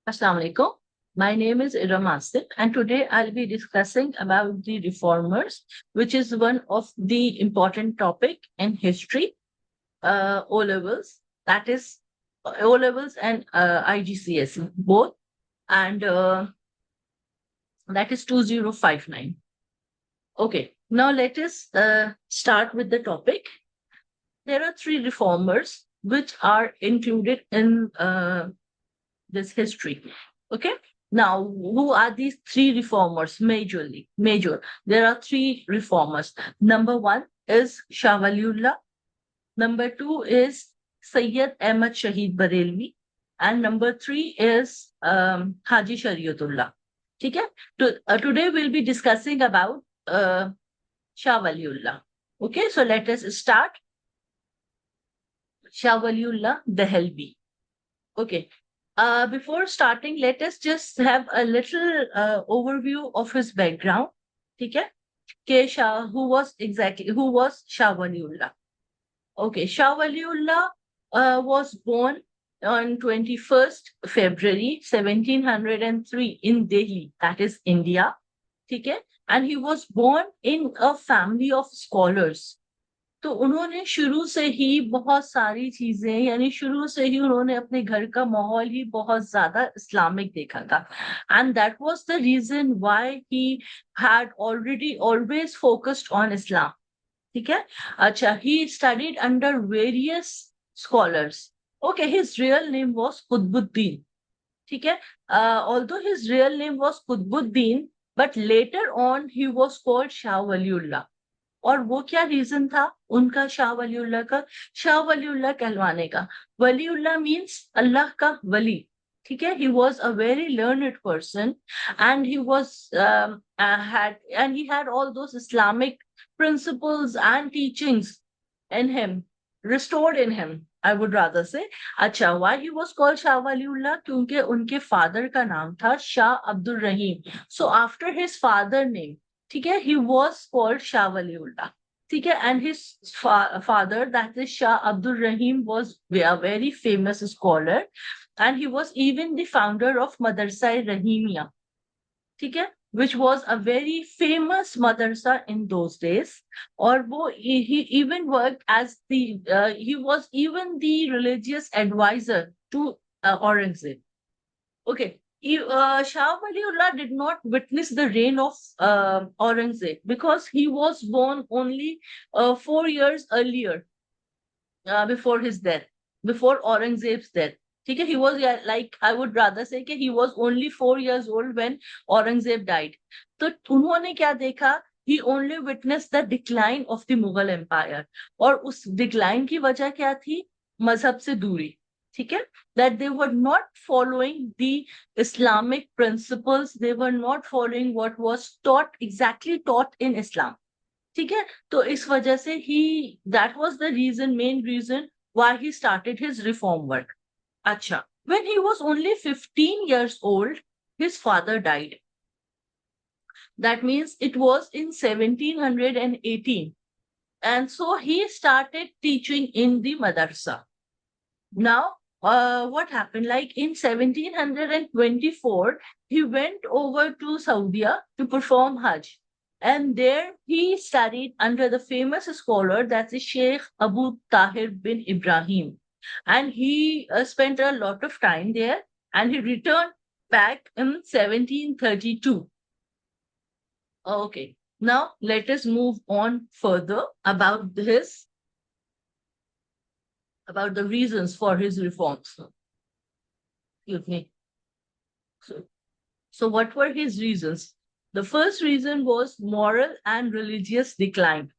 Assalamu alaikum. My name is Erum, and today I'll be discussing about the reformers, which is one of the important topic in history, O levels. That is O levels and IGCS both, and that is 2059. Okay, now let us start with the topic. There are three reformers which are included in this history. Okay. Now, who are these three reformers majorly? Major. There are three reformers. Number one is Shah Waliullah. Number two is Sayyid Ahmad Shahid Barelvi. And number three is Haji Shariatullah. Okay? Today we'll be discussing about Shah Waliullah. Okay, so let us start. Shah Waliullah Dehelvi. Okay. Before starting, let us just have a little overview of his background. Okay? Who was Shah Waliullah? Okay, Shah Waliullah was born on 21st February 1703 in Delhi, that is India. Okay? And he was born in a family of scholars. तो उन्होंने शुरू से ही बहुत सारी चीजें यानी शुरू से ही उन्होंने अपने घर का माहौल ही बहुत ज्यादा इस्लामिक देखा था and that was the reason why he had already always focused on Islam. ठीक है. अच्छा, he studied under various scholars. Okay, his real name was Qutbuddin. ठीक है. Although his real name was Qutbuddin, but later on he was called Shah Waliullah. और वो क्या reason था उनका शाह वलीउल्लाह का? शाह वलीउल्लाह कहलवाने का. वलीउल्लाह मीन्स अल्लाह का वली. ठीक है. He was a very learned person and he was had all those Islamic principles and teachings in him, restored in him, I would rather say. अच्छा, why he was called Shah Waliullah? क्योंकि उनके father का नाम था शाह अब्दुल रहीम. So after his father name, ठीक है, he was called Shah Waliullah. ठीक है. And his father, that is Shah Abdul Rahim, was a very famous scholar, and he was even the founder of Madrasa Rahimiya. ठीक है, which was a very famous madrasa in those days. और वो he even worked as he was even the religious advisor to Aurangzeb. Okay. Shah Waliullah did not witness the reign of Aurangzeb because he was born only 4 years earlier, before his death, before Aurangzeb's death. Okay, he was, yeah, like I would rather say कि he was only 4 years old when Aurangzeb died. तो उन्होंने क्या देखा? He only witnessed the decline of the Mughal Empire. और उस decline की वजह क्या थी? मजहब से दूरी. ठीक है. That they were not following the Islamic principles. They were not following what was exactly taught in Islam. ठीक है. तो इस वजह से that was the main reason why he started his reform work. अच्छा, when he was only 15 years old, his father died. That means it was in 1718. And so he started teaching in the madrasa. Now, what happened? Like in 1724, he went over to Saudi to perform Hajj. And there he studied under the famous scholar, that's the Sheikh Abu Tahir bin Ibrahim. And he spent a lot of time there, and he returned back in 1732. Okay, now let us move on further about the reasons for his reforms. Excuse me. So what were his reasons? The first reason was moral and religious decline.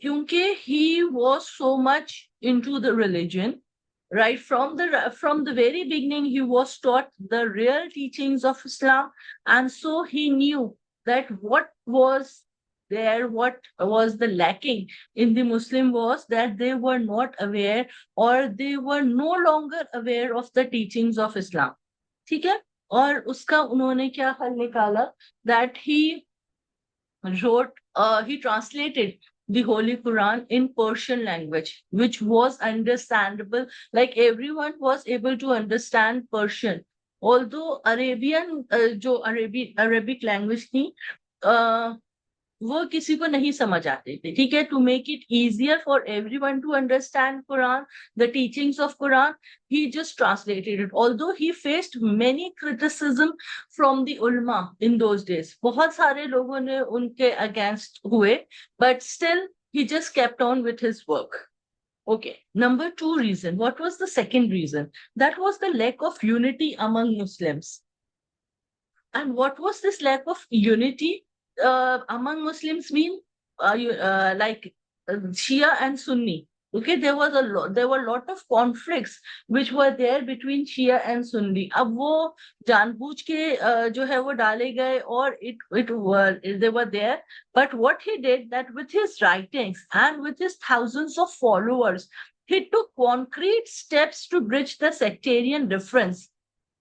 Kyunki he was so much into the religion, right from the very beginning, he was taught the real teachings of Islam, and so he knew that what was the lacking in the Muslim was that they were not aware, or they were no longer aware of the teachings of Islam. ठीक है. और उसका उन्होंने क्या हल निकाला? That he translated the Holy Quran in Persian language, which was understandable. Like everyone was able to understand Persian. Although Arabian जो Arabic language थी, वो किसी को नहीं समझ आते थे, ठीक है। To make it easier for everyone to understand Quran, the teachings of Quran, he just translated it, although he faced many criticism from the ulama in those days. बहुत सारे लोगों ने उनके अगेंस्ट हुए, but still he just kept on with his work. Okay, number two reason, what was the second reason? That was the lack of unity among Muslims. And what was this lack of unity among Muslims mean? Like Shia and Sunni. Okay, there were a lot of conflicts which were there between Shia and Sunni. अब वो जानबूझ के जो है वो डाले गए, और it were they were there. But what he did, that with his writings and with his thousands of followers, he took concrete steps to bridge the sectarian difference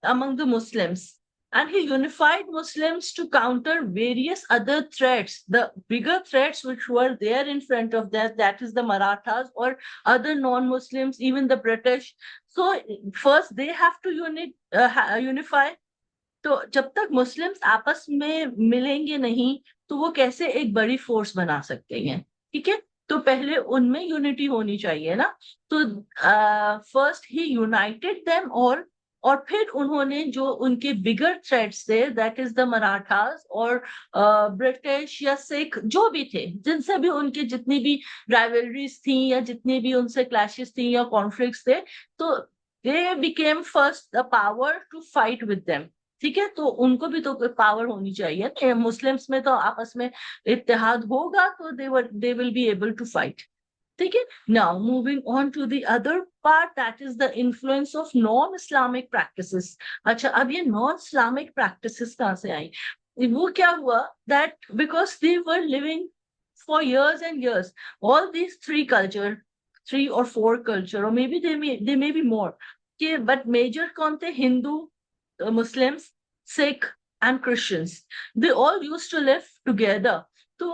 among the Muslims. And he unified Muslims to counter various other threats, the bigger threats which were there in front of them, that is the Marathas or other non-Muslims, even the British. So first they have to unify. तो जब तक Muslims आपस में मिलेंगे नहीं, तो वो कैसे एक बड़ी फोर्स बना सकते हैं, ठीक है। तो पहले उनमें यूनिटी होनी चाहिए ना। तो फर्स्ट ही यूनाइटेड देम ऑल, और फिर उन्होंने जो उनके बिगर थ्रेट्स थे, दैट इज द मराठास और ब्रिटिश या सिख जो भी थे, जिनसे भी उनके जितनी भी राइवलरीज थी या जितनी भी उनसे क्लैशेस थी या कॉन्फ्लिक्ट्स थे, तो they became first the power to fight with them, ठीक है। तो उनको भी तो पावर होनी चाहिए ना, मुस्लिम्स में तो आपस में इत्तेहाद होगा तो they will be able to fight, ठीक है। Now moving on to the other part, that is the influence of non Islamic practices. अच्छा, अब ये नॉन इस्लामिक प्रैक्टिसेस कहाँ से आई? वो क्या हुआ, that because they were living for years and years, all these three or four culture, or maybe they may be more, okay, but major कौन थे? Hindu, Muslims, Sikh, and Christians. They all used to live together. तो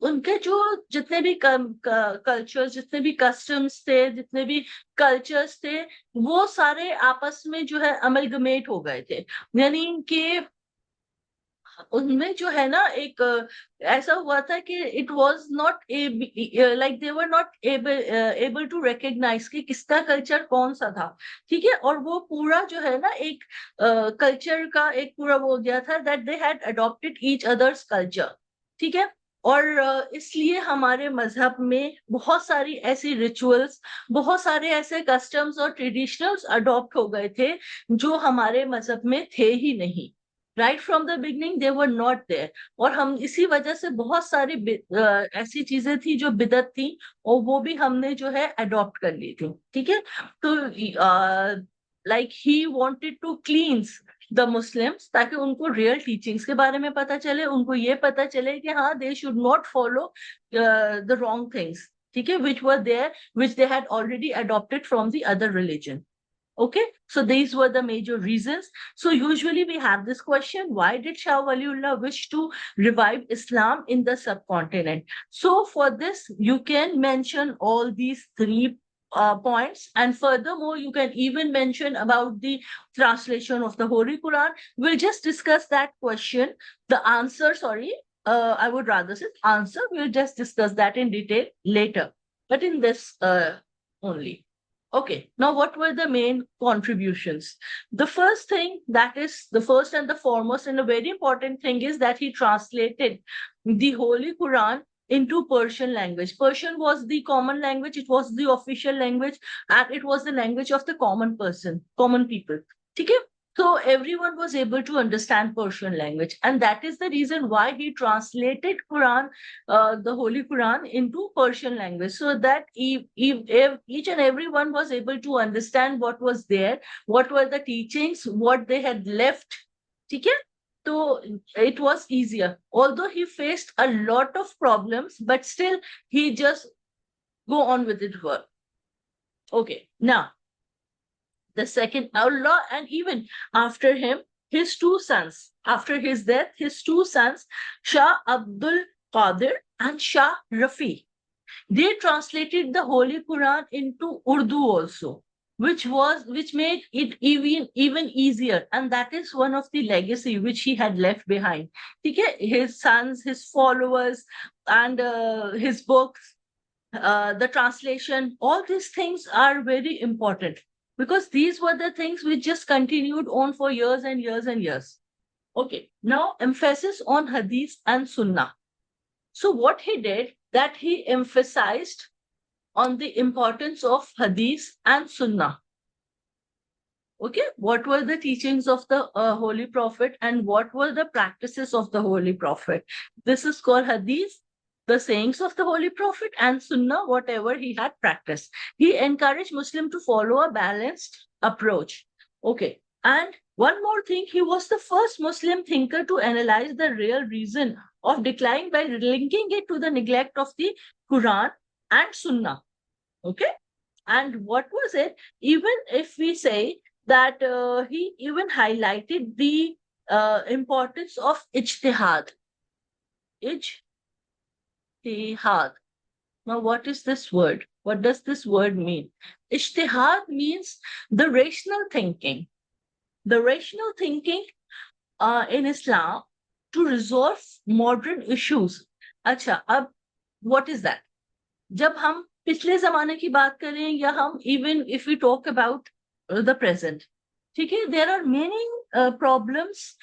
उनके जो जितने भी cultures, जितने भी customs थे, जितने भी कल्चर्स थे, वो सारे आपस में जो है अमलगमेट हो गए थे। यानी कि उनमें जो है ना एक ऐसा हुआ था कि it was not like they were not able to recognise कि किसका कल्चर कौन सा था, ठीक है। और वो पूरा जो है ना एक कल्चर का एक पूरा वो हो गया था, that they had adopted each others culture, ठीक है। और इसलिए हमारे मजहब में बहुत सारी ऐसी रिचुअल्स, बहुत सारे ऐसे कस्टम्स और ट्रेडिशनल्स अडॉप्ट हो गए थे जो हमारे मजहब में थे ही नहीं। Right from the beginning they were not there, और हम इसी वजह से बहुत सारी ऐसी चीजें थी जो बिदत थी, और वो भी हमने जो है अडॉप्ट कर ली थी, ठीक है। तो like he wanted to cleanse the Muslims, ताकि उनको रियल टीचिंग्स के बारे में पता चले, उनको ये पता चले कि हाँ, they should not follow the wrong things, ठीक है, which were there, which they had already adopted from the other religion. Okay, so these were the major reasons. So usually we have this question, why did Shah Waliullah wish to revive Islam in the subcontinent? So for this, you can mention all these three points, and furthermore, you can even mention about the translation of the Holy Quran. We'll just discuss that question. The answer, sorry, I would rather say answer. We'll just discuss that in detail later, but in this only. Okay, now what were the main contributions? The first thing, that is the first and the foremost and a very important thing, is that he translated the Holy Quran into Persian language. Persian was the common language, it was the official language, and it was the language of the common person, common people. Okay? So everyone was able to understand Persian language, and that is the reason why he translated Quran, the Holy Quran, into Persian language, so that each and everyone was able to understand what was there, what were the teachings, what they had left. Okay? So it was easier. Although he faced a lot of problems, but still he just go on with it. Okay, now the second Allah, and even after him, his two sons, after his death, his two sons, Shah Abdul Qadir and Shah Rafi, they translated the Holy Quran into Urdu also. which made it even easier, and that is one of the legacy which he had left behind. Okay, his sons, his followers, and his books, the translation, all these things are very important, because these were the things which just continued on for years and years and years. Okay, now emphasis on hadith and sunnah. So what he did, that he emphasized on the importance of hadith and sunnah. Okay, what were the teachings of the Holy Prophet and what were the practices of the Holy Prophet? This is called Hadith, the sayings of the Holy Prophet, and Sunnah, whatever he had practiced. He encouraged Muslim to follow a balanced approach. Okay, and one more thing, he was the first Muslim thinker to analyze the real reason of decline by linking it to the neglect of the Quran and Sunnah. Okay, and what was it? Even if we say that he even highlighted the importance of ijtihad. Ijtihad. Now, what is this word? What does this word mean? Ijtihad means the rational thinking. The rational thinking in Islam to resolve modern issues. अच्छा, अब what is that? जब हम पिछले जमाने की बात करें या हम even if we talk about the present, ठीक है, there are many problems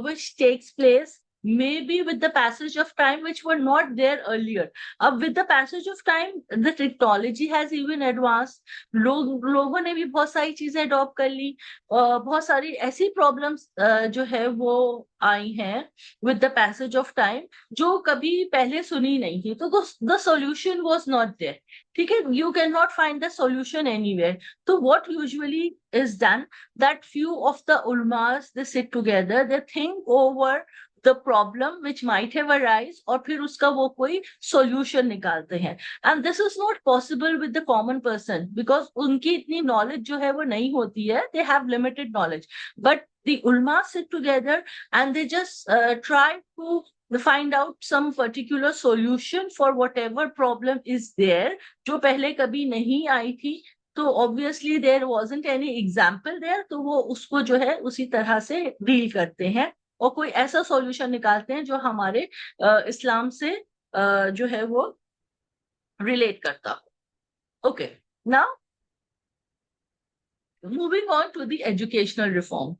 which takes place maybe with the passage of time which were not there earlier. अब with the passage of time the technology has even advanced. लोगों ने भी बहुत सारी चीजें adopt कर ली, बहुत सारी ऐसी प्रॉब्लम्स जो है वो आई हैं with the passage of time जो कभी पहले सुनी नहीं थी, तो the solution was not there. ठीक है, you cannot find the solution anywhere. So what usually is done, that few of the ulmas, they sit together, they think over the problem which might have arise और फिर उसका वो कोई solution निकालते हैं. And this is not possible with the common person because उनकी इतनी knowledge जो है वो नहीं होती है, they have limited knowledge. But the ulma sit together and they just try to find out some particular solution for whatever problem is there जो पहले कभी नहीं आई थी. तो obviously there wasn't any example there, तो वो उसको जो है उसी तरह से डील करते हैं और कोई ऐसा सॉल्यूशन निकालते हैं जो हमारे इस्लाम से जो है वो रिलेट करता हो. Okay, now moving on to the educational reform.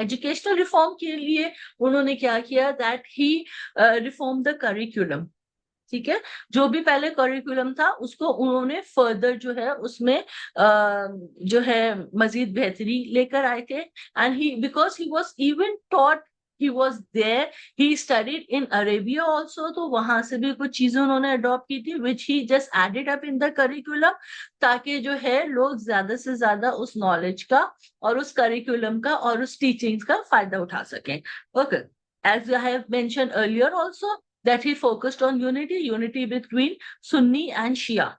Educational reform के लिए उन्होंने क्या किया, that he reform the curriculum. ठीक है, जो भी पहले करिकुलम था उसको उन्होंने फर्दर जो है उसमें जो है मजीद बेहतरी लेकर आए थे. And he because he was even taught, he was there, he studied in Arabia also, तो वहां से भी कुछ चीजें उन्होंने अडॉप्ट की थी which he just added up in the curriculum, ताकि जो है लोग ज्यादा से ज्यादा उस नॉलेज का और उस करिकुलम का और उस टीचिंग्स का फायदा उठा सकें. Okay, as I have mentioned earlier also that he focused on unity between Sunni and Shia.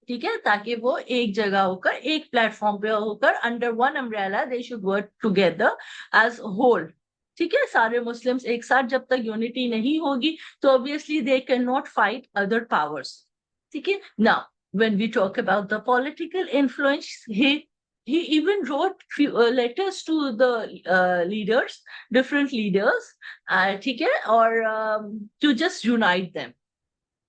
ठीक है, ताकि वो एक जगह होकर एक प्लेटफॉर्म पे होकर under one umbrella they should work together as whole. ठीक है, सारे मुस्लिम्स एक साथ जब तक यूनिटी नहीं होगी तो obviously they can not fight other powers. ठीक है, now when we talk about the political influence, he even wrote few letters to the leaders, different leaders, ठीक है, और to just unite them.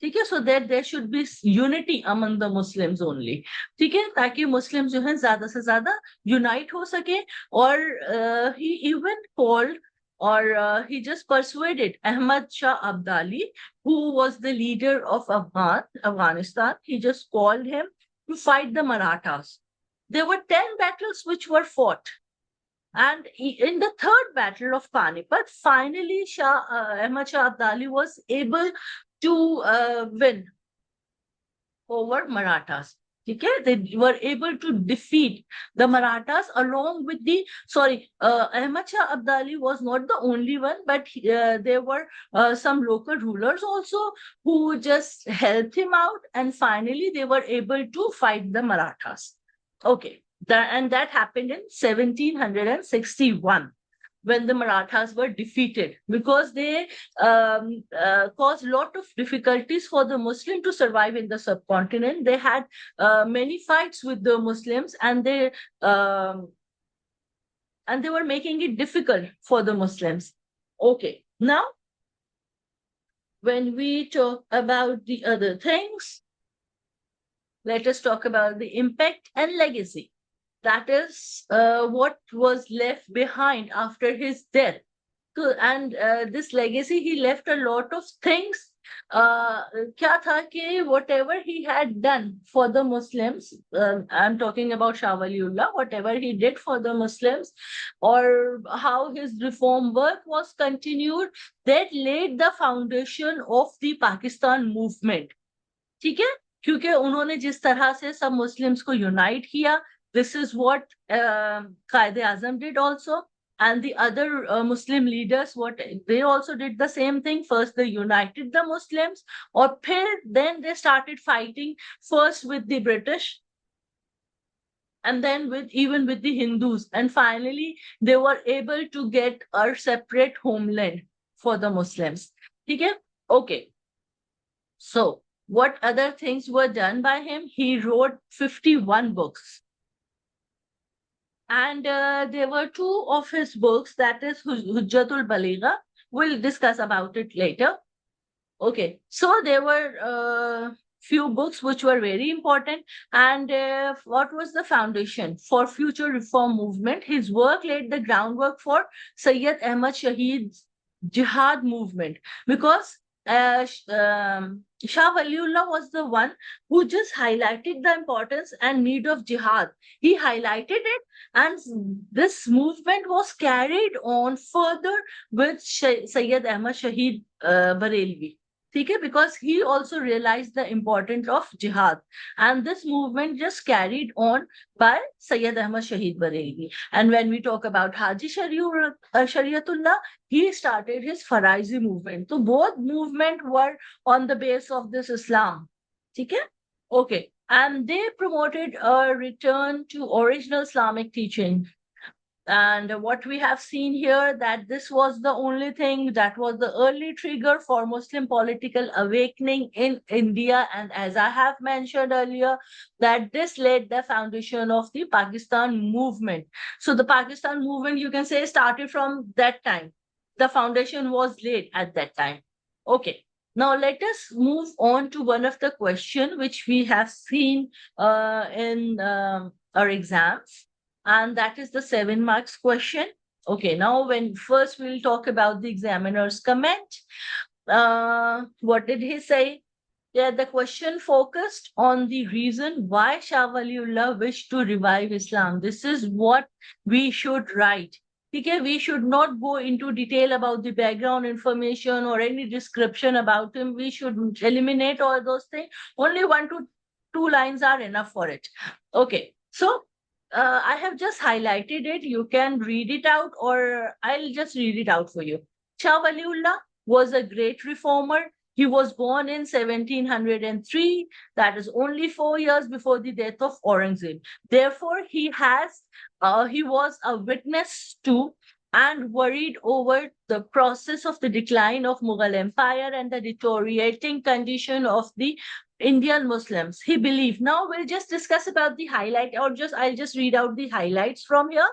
ठीक है, so that there should be unity among the Muslims only. ठीक है, ताकि मुस्लिम जो है ज्यादा से ज्यादा यूनाइट हो सके. और he even called or he just persuaded Ahmad Shah Abdali, who was the leader of Afghanistan. He just called him to fight the Marathas. There were 10 battles which were fought. And in the third battle of Panipat, finally Ahmad Shah Abdali was able to win over Marathas. Okay, they were able to defeat the Marathas along with the, Ahmad Shah Abdali was not the only one, but there were some local rulers also who just helped him out, and finally they were able to fight the Marathas. Okay, and that happened in 1761. when the Marathas were defeated, because they caused a lot of difficulties for the Muslim to survive in the subcontinent. They had many fights with the Muslims, um, and they were making it difficult for the Muslims. Okay, now when we talk about the other things, let us talk about the impact and legacy. That is what was left behind after his death. And this legacy, he left a lot of things. क्या था कि whatever he had done for the Muslims, I'm talking about Shah Waliullah, whatever he did for the Muslims, or how his reform work was continued, that laid the foundation of the Pakistan movement. ठीक है, क्योंकि उन्होंने जिस तरह से सब Muslims को unite किया, this is what Quaid Azam did also, and the other Muslim leaders, what they also did the same thing. First they united the Muslims, or then they started fighting first with the British, and then with the Hindus, and finally they were able to get a separate homeland for the Muslims. Okay, okay. So, what other things were done by him? He wrote 51 books. And there were two of his books, that is Hujjatul Baligha. We'll discuss about it later. Okay, so there were few books which were very important. And what was the foundation for future reform movement? His work laid the groundwork for Sayyid Ahmad Shahid's jihad movement, because Shah Waliullah was the one who just highlighted the importance and need of jihad. He highlighted it, and this movement was carried on further with Sayyid Ahmad Shahid Barelvi. Okay, because he also realized the importance of jihad, and this movement just carried on by Sayyid Ahmad Shahid Barelvi. And when we talk about Haji Shariatullah, he started his Faraizi movement. So both movement were on the base of this Islam. Okay, okay, and they promoted a return to original Islamic teaching. And what we have seen here, that this was the only thing that was the early trigger for Muslim political awakening in India. And as I have mentioned earlier, that this laid the foundation of the Pakistan movement. So the Pakistan movement, you can say, started from that time. The foundation was laid at that time. Okay. Now let us move on to one of the questions which we have seen in our exams, and that is the 7 marks question. Okay, now when first we'll talk about the examiner's comment. What did he say? Yeah, the question focused on the reason why Shah Waliullah wished to revive Islam. This is what we should write. Okay, we should not go into detail about the background information or any description about him. We should eliminate all those things. Only 1 to 2 lines are enough for it. Okay, so I have just highlighted it. You can read it out, or I'll just read it out for you. Shah Waliullah was a great reformer. He was born in 1703, that is only 4 years before the death of Aurangzeb. Therefore, he was a witness to and worried over the process of the decline of Mughal Empire and the deteriorating condition of the Indian Muslims. He believed. Now we'll just discuss about the highlight, or I'll just read out the highlights from here.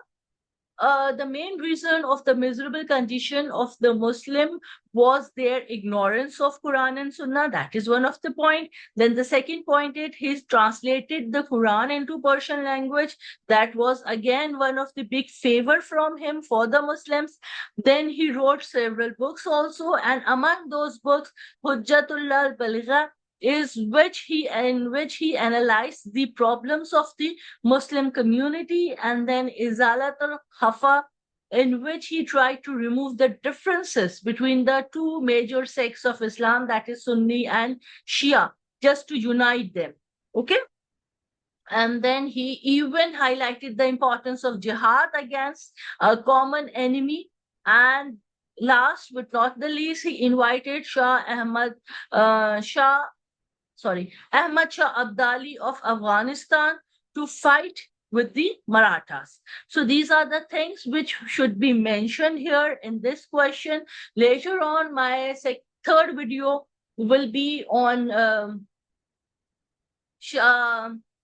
The main reason of the miserable condition of the Muslim was their ignorance of Quran and Sunnah. That is one of the point. Then the second point is he translated the Quran into Persian language. That was again one of the big favor from him for the Muslims. Then he wrote several books also, and among those books, Hujjatullah Baligha, in which he analyzed the problems of the Muslim community, and then Izalat al-Khafa, in which he tried to remove the differences between the two major sects of Islam, that is Sunni and Shia, just to unite them. Okay? And then he even highlighted the importance of jihad against a common enemy. And last but not the least, he invited Ahmad Shah Abdali of Afghanistan to fight with the Marathas. So these are the things which should be mentioned here in this question. Later on, my third video will be on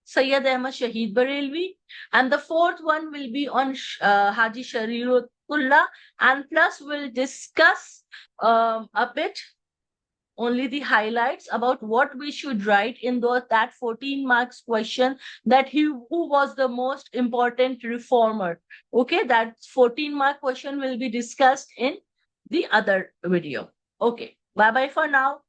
Sayyid Ahmad Shahid Barelvi, and the fourth one will be on Haji Shariatullah, and plus we'll discuss a bit only the highlights about what we should write in that 14 marks question, that who was the most important reformer. Okay, that 14 mark question will be discussed in the other video. Okay, bye bye for now.